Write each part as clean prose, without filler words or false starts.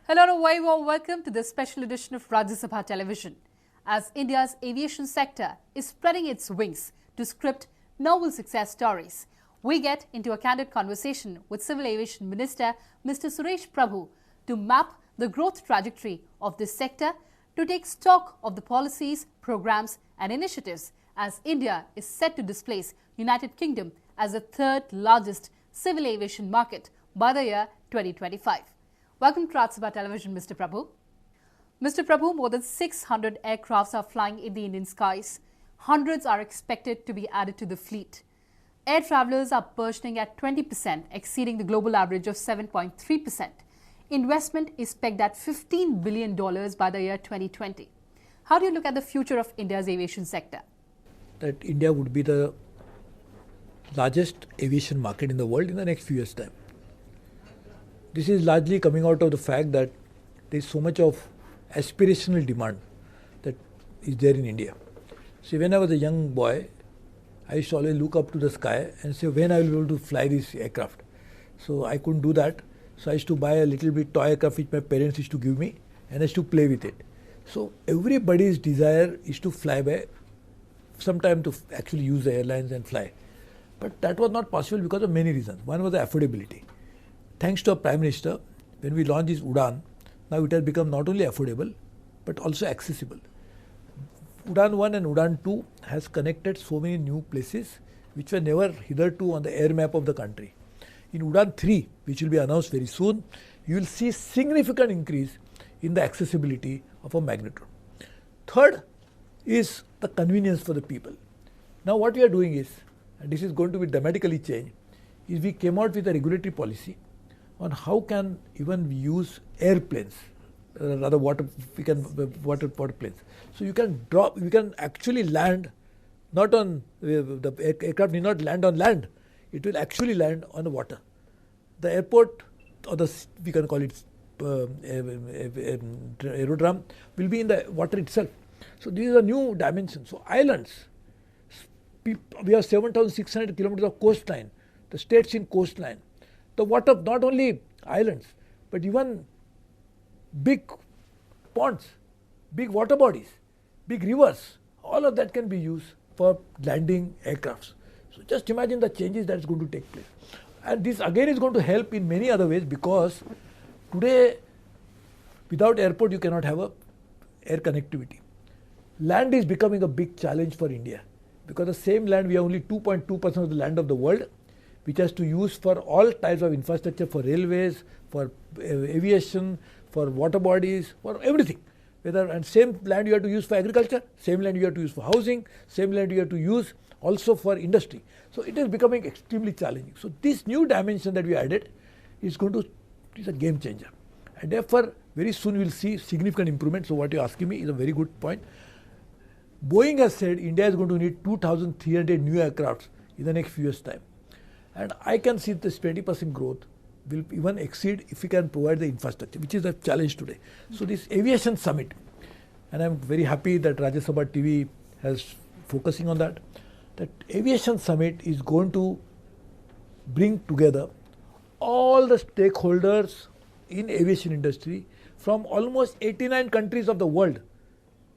Hello and a very warm welcome to this special edition of Rajya Sabha Television. As India's aviation sector is spreading its wings to script novel success stories, we get into a candid conversation with Civil Aviation Minister Mr. Suresh Prabhu to map the growth trajectory of this sector, to take stock of the policies, programs and initiatives as India is set to displace United Kingdom as the third largest civil aviation market by the year 2025. Welcome to Rajya Sabha Television, Mr. Prabhu. Mr. Prabhu, more than 600 aircrafts are flying in the Indian skies. Hundreds are expected to be added to the fleet. Air travelers are burgeoning at 20%, exceeding the global average of 7.3%. Investment is pegged at $15 billion by the year 2020. How do you look at the future of India's aviation sector? That India would be the largest aviation market in the world in the next few years' time. This is largely coming out of the fact that there is so much of aspirational demand that is there in India. So when I was a young boy, I used to always look up to the sky and say when I will be able to fly this aircraft. So I couldn't do that. So I used to buy a little bit toy aircraft which my parents used to give me and I used to play with it. So everybody's desire is to fly by, sometime to actually use the airlines and fly. But that was not possible because of many reasons. One was the affordability. Thanks to our Prime Minister, when we launched this Udan, now it has become not only affordable, but also accessible. Udan 1 and Udan 2 has connected so many new places which were never hitherto on the air map of the country. In Udan 3, which will be announced very soon, you will see significant increase in the accessibility of a magnitude. Third is the convenience for the people. Now what we are doing is, and this is going to be dramatically changed, is we came out with a regulatory policy on how can even we use airplanes, rather water planes. So you can drop, you can actually land not on, the aircraft need not land on land, it will actually land on the water. The airport, or the, we can call it aerodrome, will be in the water itself. So these are new dimensions. So islands, we have 7,600 kilometers of coastline, the states in coastline. The water, not only islands, but even big ponds, big water bodies, big rivers, all of that can be used for landing aircrafts. So just imagine the changes that is going to take place. And this again is going to help in many other ways because today without airport you cannot have a air connectivity. Land is becoming a big challenge for India because the same land, we have only 2.2% of the land of the world, which has to use for all types of infrastructure, for railways, for aviation, for water bodies, for everything. And same land you have to use for agriculture, same land you have to use for housing, same land you have to use also for industry. So it is becoming extremely challenging. So this new dimension that we added is a game changer. And therefore, very soon we will see significant improvement. So what you are asking me is a very good point. Boeing has said India is going to need 2,300 new aircrafts in the next few years' time. And I can see this 20% growth will even exceed if we can provide the infrastructure, which is the challenge today. So this aviation summit, and I am very happy that Rajya Sabha TV has focusing on that, that aviation summit is going to bring together all the stakeholders in aviation industry from almost 89 countries of the world.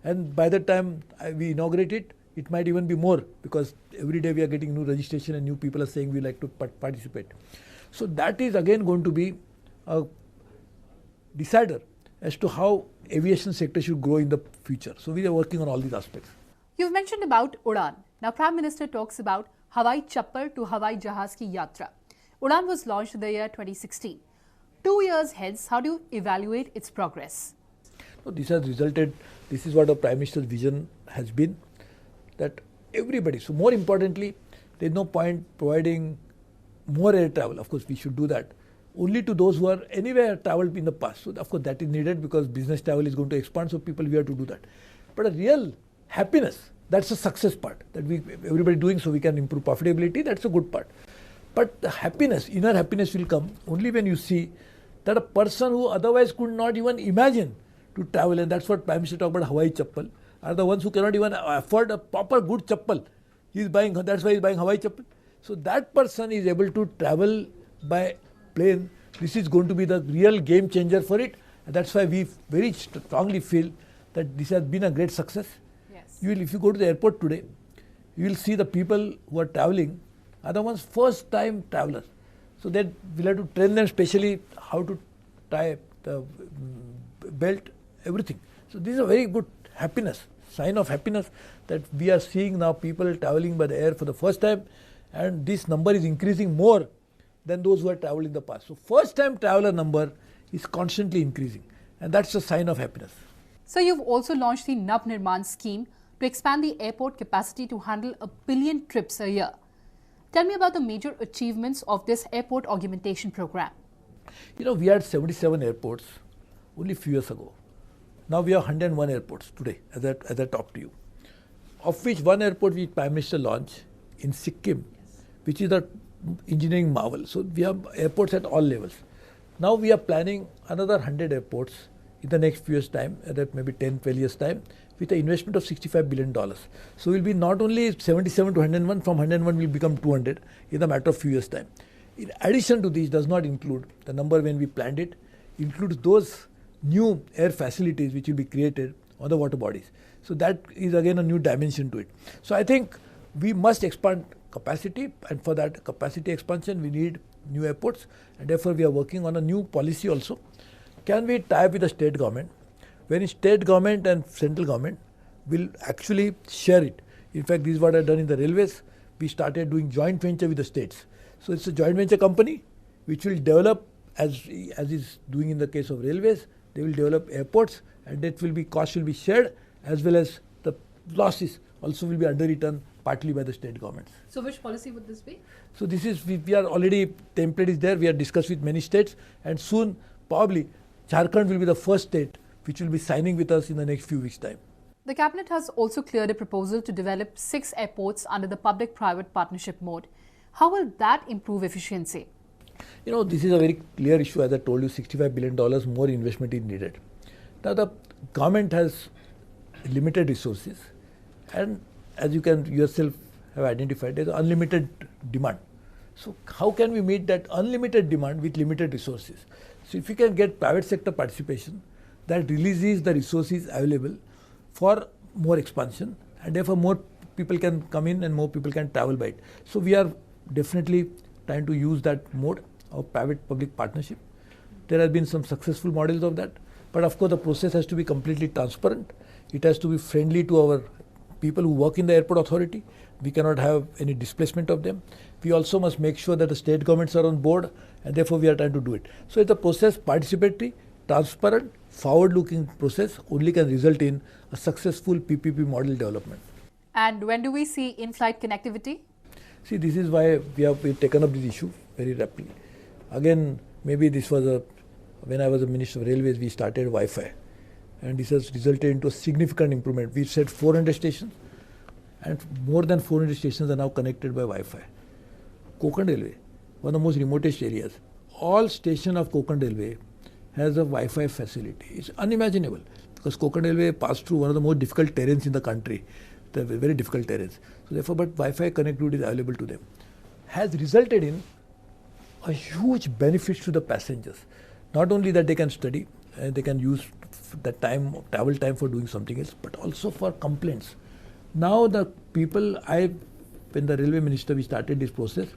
And by the time we inaugurate it, it might even be more because every day we are getting new registration and new people are saying we like to participate. So that is again going to be a decider as to how aviation sector should grow in the future. So we are working on all these aspects. You've mentioned about Udan. Now Prime Minister talks about Hawai Chappal to Hawai Jahaz ki Yatra. Udan was launched in the year 2016. 2 years hence, how do you evaluate its progress? So this has resulted, this is what the Prime Minister's vision has been, that everybody, so more importantly, there is no point providing more air travel. Of course, we should do that only to those who are anywhere traveled in the past. So of course, that is needed because business travel is going to expand, so people we have to do that. But a real happiness, that's a success part that everybody doing so we can improve profitability, that's a good part. But the happiness, inner happiness will come only when you see that a person who otherwise could not even imagine to travel, and that's what Prime Minister talked about Hawai Chappal, are the ones who cannot even afford a proper good chappal. He is buying, that's why he is buying Hawai Chappal. So that person is able to travel by plane. This is going to be the real game changer for it. And that's why we very strongly feel that this has been a great success. Yes. If you go to the airport today, you will see the people who are traveling are the ones first time travelers. So that we'll have to train them specially how to tie the belt, everything. So this is a very good happiness, sign of happiness that we are seeing now people traveling by the air for the first time, and this number is increasing more than those who have traveled in the past. So first time traveler number is constantly increasing, and that's a sign of happiness. So you've also launched the Nav Nirman scheme to expand the airport capacity to handle 1 billion trips a year. Tell me about the major achievements of this airport augmentation program. We had 77 airports only a few years ago. Now we have 101 airports today, as I talk to you, of which one airport which Prime Minister launched in Sikkim, which is the engineering marvel. So we have airports at all levels. Now we are planning another 100 airports in the next few years' time, that maybe 10, 12 years' time, with an investment of $65 billion. So we'll be not only 77 to 101, from 101 will become 200 in a matter of few years' time. In addition to this, does not include the number when we planned it, includes those new air facilities which will be created on the water bodies. So that is again a new dimension to it. So I think we must expand capacity, and for that capacity expansion we need new airports, and therefore we are working on a new policy also. Can we tie up with the state government? When state government and central government will actually share it. In fact, this is what I have done in the railways. We started doing joint venture with the states. So it's a joint venture company which will develop, as is doing in the case of railways, they will develop airports, and that will be cost will be shared, as well as the losses also will be underwritten partly by the state governments. So which policy would this be? So this is, we are already, template is there, we are discussed with many states, and soon probably Jharkhand will be the first state which will be signing with us in the next few weeks' time. The Cabinet has also cleared a proposal to develop 6 airports under the public-private partnership mode. How will that improve efficiency? This is a very clear issue. As I told you, $65 billion more investment is needed. Now the government has limited resources, and as you can yourself have identified, there is unlimited demand. So how can we meet that unlimited demand with limited resources? So if we can get private sector participation, that releases the resources available for more expansion, and therefore more people can come in and more people can travel by it. So we are definitely trying to use that mode of private-public partnership. There have been some successful models of that, but of course the process has to be completely transparent. It has to be friendly to our people who work in the airport authority. We cannot have any displacement of them. We also must make sure that the state governments are on board, and therefore we are trying to do it. So it's a process, participatory, transparent, forward-looking process only can result in a successful PPP model development. And when do we see in-flight connectivity? See, this is why we've taken up this issue very rapidly. Again, maybe this was when I was a Minister of Railways, we started Wi-Fi, and this has resulted into a significant improvement. We set 400 stations, and more than 400 stations are now connected by Wi-Fi. Konkan Railway, one of the most remotest areas, all station of Konkan Railway has a Wi-Fi facility. It's unimaginable, because Konkan Railway passed through one of the most difficult terrains in the country, the very difficult terrains. So therefore, but Wi-Fi connectivity is available to them, has resulted in a huge benefit to the passengers. Not only that they can study and they can use that time, travel time for doing something else, but also for complaints. Now the people, when the railway minister, we started this process,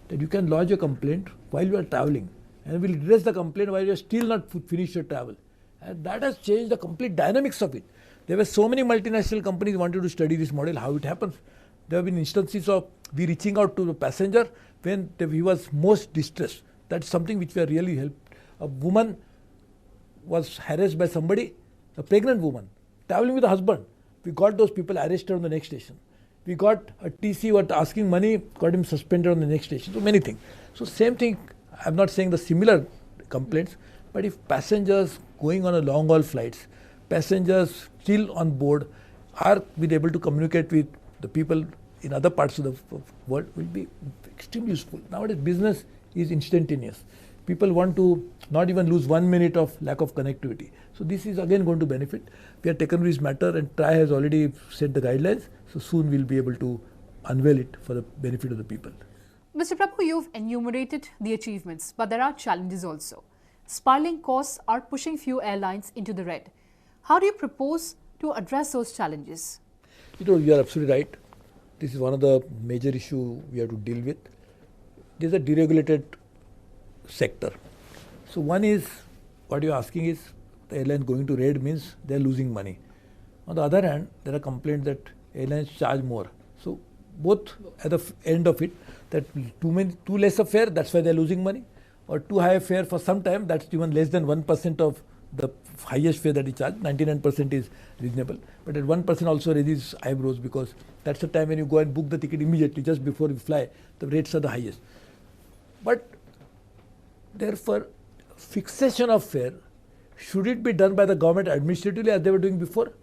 that you can lodge a complaint while you are traveling, and we'll address the complaint while you are still not finished your travel. And that has changed the complete dynamics of it. There were so many multinational companies wanted to study this model, how it happens. There have been instances of we reaching out to the passenger when he was most distressed. That's something which we are really helped. A woman was harassed by somebody, a pregnant woman, traveling with a husband. We got those people arrested on the next station. We got a TC was asking money, got him suspended on the next station. So many things. So same thing, I'm not saying the similar complaints, but if passengers going on a long haul flights, passengers still on board are be able to communicate with the people in other parts of the world, will be extremely useful. Nowadays business is instantaneous. People want to not even lose 1 minute of lack of connectivity. So this is again going to benefit. We have taken this matter, and TRAI has already set the guidelines. So soon we'll be able to unveil it for the benefit of the people. Mr. Prabhu, you've enumerated the achievements, but there are challenges also. Spiraling costs are pushing few airlines into the red. How do you propose to address those challenges? You are absolutely right. This is one of the major issues we have to deal with. There is a deregulated sector. So one is, what you are asking is, the airlines going to red means they are losing money. On the other hand, there are complaints that airlines charge more. So both at the end of it, that too less a fare, that's why they are losing money, or too high a fare for some time, that's even less than 1% of the highest fare that is charged. 99% is reasonable, but at 1% also raises eyebrows, because that's the time when you go and book the ticket immediately just before you fly, the rates are the highest. But therefore, fixation of fare, should it be done by the government administratively as they were doing before,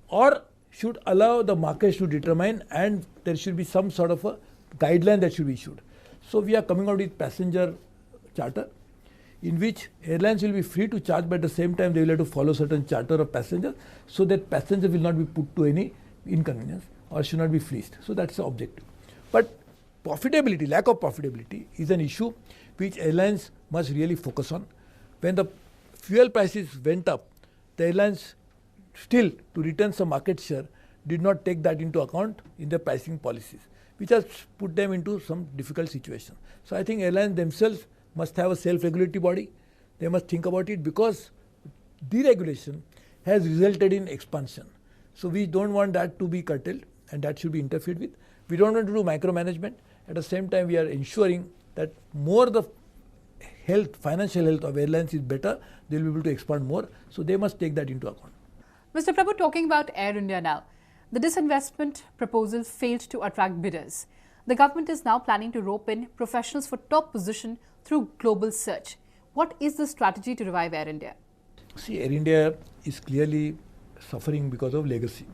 or should allow the markets to determine, and there should be some sort of a guideline that should be issued. So we are coming out with passenger charter, in which airlines will be free to charge, but at the same time they will have to follow certain charter of passengers, so that passengers will not be put to any inconvenience or should not be fleeced. So that's the objective. But profitability, lack of profitability is an issue which airlines must really focus on. When the fuel prices went up, the airlines still, to retain some market share, did not take that into account in their pricing policies, which has put them into some difficult situation. So I think airlines themselves must have a self-regulatory body. They must think about it, because deregulation has resulted in expansion. So we don't want that to be curtailed, and that should be interfered with. We don't want to do micromanagement. At the same time, we are ensuring that more the health, financial health of airlines is better, they will be able to expand more. So they must take that into account. Mr. Prabhu, talking about Air India now, the disinvestment proposal failed to attract bidders. The government is now planning to rope in professionals for top position through global search. What is the strategy to revive Air India? See, Air India is clearly suffering because of legacy.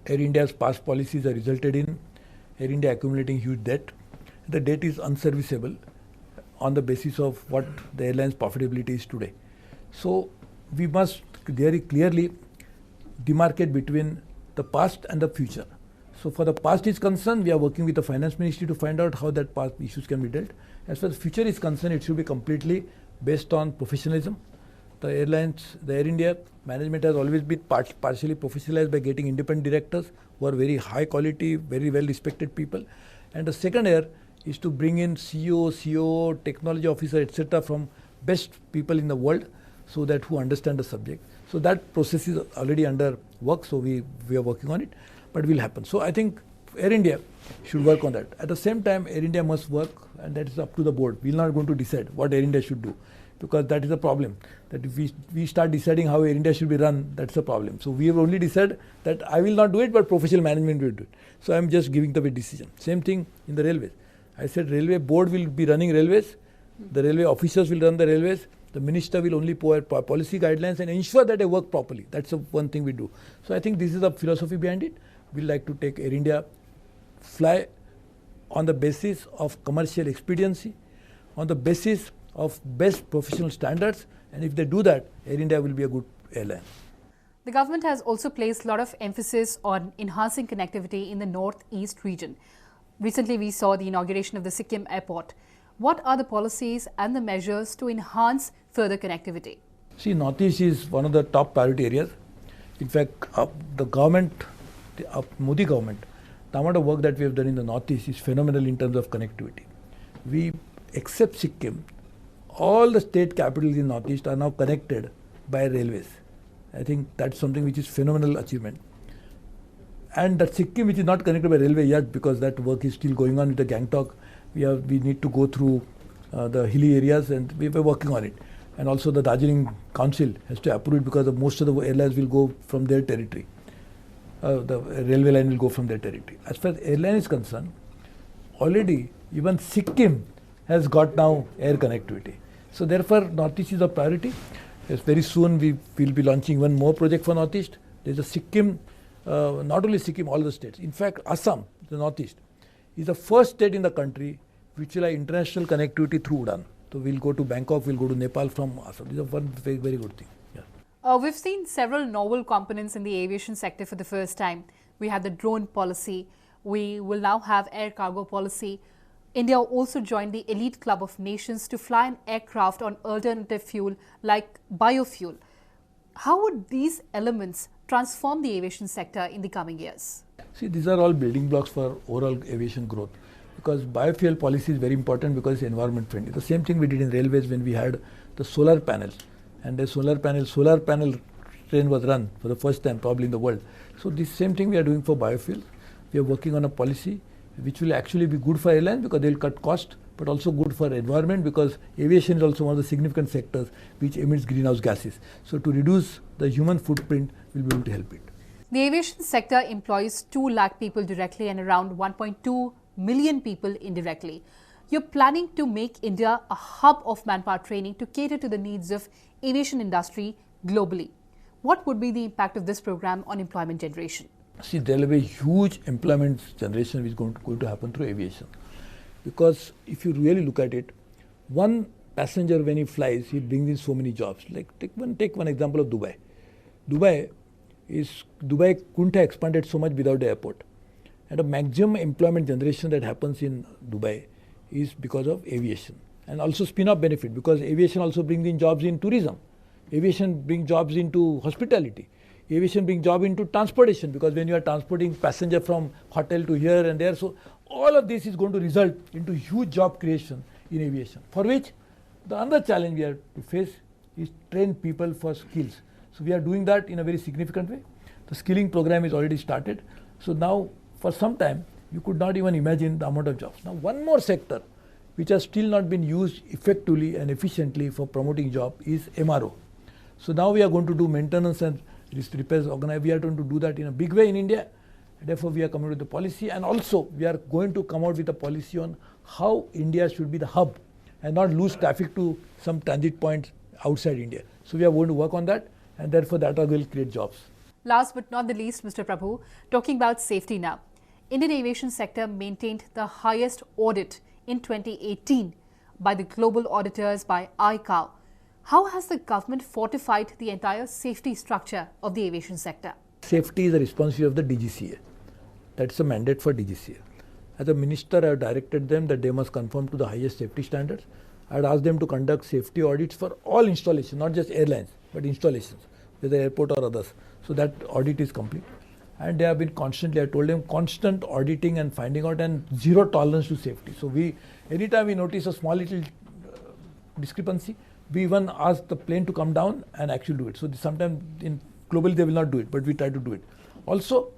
Air India's past policies have resulted in Air India accumulating huge debt. The debt is unserviceable on the basis of what the airline's profitability is today. So we must very clearly demarcate between the past and the future. So for the past is concerned, we are working with the Finance Ministry to find out how that past issues can be dealt. As far as the future is concerned, it should be completely based on professionalism. The airlines, the Air India management has always been partially professionalized by getting independent directors who are very high quality, very well respected people. And the second air is to bring in CEO, CO, technology officer, etc. from best people in the world, so that who understand the subject. So that process is already under work, so we are working on it, but it will happen. So I think Air India should work on that. At the same time, Air India must work, and that is up to the board. We are not going to decide what Air India should do, because that is a problem. That if we start deciding how Air India should be run, that's a problem. So we have only decided that I will not do it, but professional management will do it. So I am just giving the decision. Same thing in the railways. I said railway board will be running railways, the railway officers will run the railways, the minister will only provide policy guidelines and ensure that they work properly. That's the one thing we do. So I think this is the philosophy behind it. We like to take Air India, fly on the basis of commercial expediency, on the basis of best professional standards, and if they do that, Air India will be a good airline. The government has also placed a lot of emphasis on enhancing connectivity in the northeast region. Recently, we saw the inauguration of the Sikkim airport. What are the policies and the measures to enhance further connectivity? See, Northeast is one of the top priority areas. In fact, the government, the Modi government, the amount of work that we have done in the Northeast is phenomenal in terms of connectivity. We, except Sikkim, all the state capitals in Northeast are now connected by railways. I think that's something which is phenomenal achievement. And that Sikkim, which is not connected by railway yet, because that work is still going on with the Gangtok. We need to go through the hilly areas, and we were working on it. And also the Darjeeling Council has to approve it, because most of the airlines will go from their territory. The railway line will go from their territory. As far as airline is concerned, already even Sikkim has got now air connectivity. So therefore, Northeast is a priority. Yes, very soon we will be launching one more project for Northeast. There is a Sikkim, not only Sikkim, all the states. In fact, Assam, the Northeast, is the first state in the country which will have international connectivity through Udan. So we'll go to Bangkok, we'll go to Nepal from Assam. This is one very, very good thing. Yeah. We've seen several novel components in the aviation sector for the first time. We had the drone policy. We will now have air cargo policy. India also joined the elite club of nations to fly an aircraft on alternative fuel like biofuel. How would these elements transform the aviation sector in the coming years? See, these are all building blocks for overall aviation growth, because biofuel policy is very important because it's environment friendly. The same thing we did in railways when we had the solar panels, and the solar panel train was run for the first time probably in the world. So this same thing we are doing for biofuel. We are working on a policy which will actually be good for airlines because they will cut cost, but also good for environment because aviation is also one of the significant sectors which emits greenhouse gases. So to reduce the human footprint, we'll be able to help it. The aviation sector employs 2 lakh people directly and around 1.2 million people indirectly. You're planning to make India a hub of manpower training to cater to the needs of aviation industry globally. What would be the impact of this program on employment generation? See, there will be a huge employment generation which is going to happen through aviation. Because if you really look at it, one passenger when he flies, he brings in so many jobs. Like take one example of Dubai. Dubai couldn't have expanded so much without the airport. And the maximum employment generation that happens in Dubai is because of aviation. And also spin-off benefit, because aviation also brings in jobs in tourism. Aviation brings jobs into hospitality. Aviation brings job into transportation, because when you are transporting passenger from hotel to here and there, so all of this is going to result into huge job creation in aviation, for which the other challenge we have to face is train people for skills. So we are doing that in a very significant way. The skilling program is already started. So now for some time you could not even imagine the amount of jobs. Now one more sector which has still not been used effectively and efficiently for promoting job is MRO. So now we are going to do maintenance and repairs. We are going to do that in a big way in India. Therefore, we are coming with the policy, and also we are going to come out with a policy on how India should be the hub and not lose traffic to some transit points outside India. So we are going to work on that, and therefore that will create jobs. Last but not the least, Mr. Prabhu, talking about safety now. Indian aviation sector maintained the highest audit in 2018 by the global auditors by ICAO. How has the government fortified the entire safety structure of the aviation sector? Safety is the responsibility of the DGCA. That's a mandate for DGCA. As a minister, I have directed them that they must conform to the highest safety standards. I had asked them to conduct safety audits for all installations, not just airlines, but installations, whether airport or others. So that audit is complete. And they have been constantly, I told them, constant auditing and finding out, and zero tolerance to safety. So anytime we notice a small little discrepancy, we even ask the plane to come down and actually do it. So sometimes globally they will not do it, but we try to do it. Also,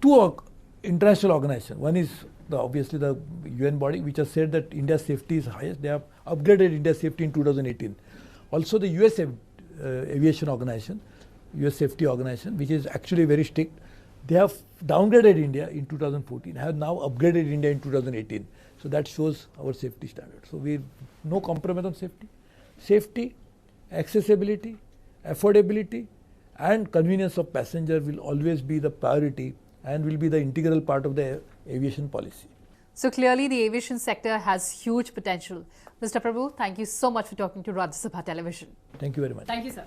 2 international organizations. One is obviously the UN body, which has said that India's safety is highest. They have upgraded India's safety in 2018. Also the US Aviation Organization, US Safety Organization, which is actually very strict. They have downgraded India in 2014, have now upgraded India in 2018. So that shows our safety standards. So no compromise on safety. Safety, accessibility, affordability, and convenience of passenger will always be the priority and will be the integral part of the aviation policy. So clearly the aviation sector has huge potential. Mr. Prabhu, thank you so much for talking to Rajya Sabha Television. Thank you very much. Thank you, sir.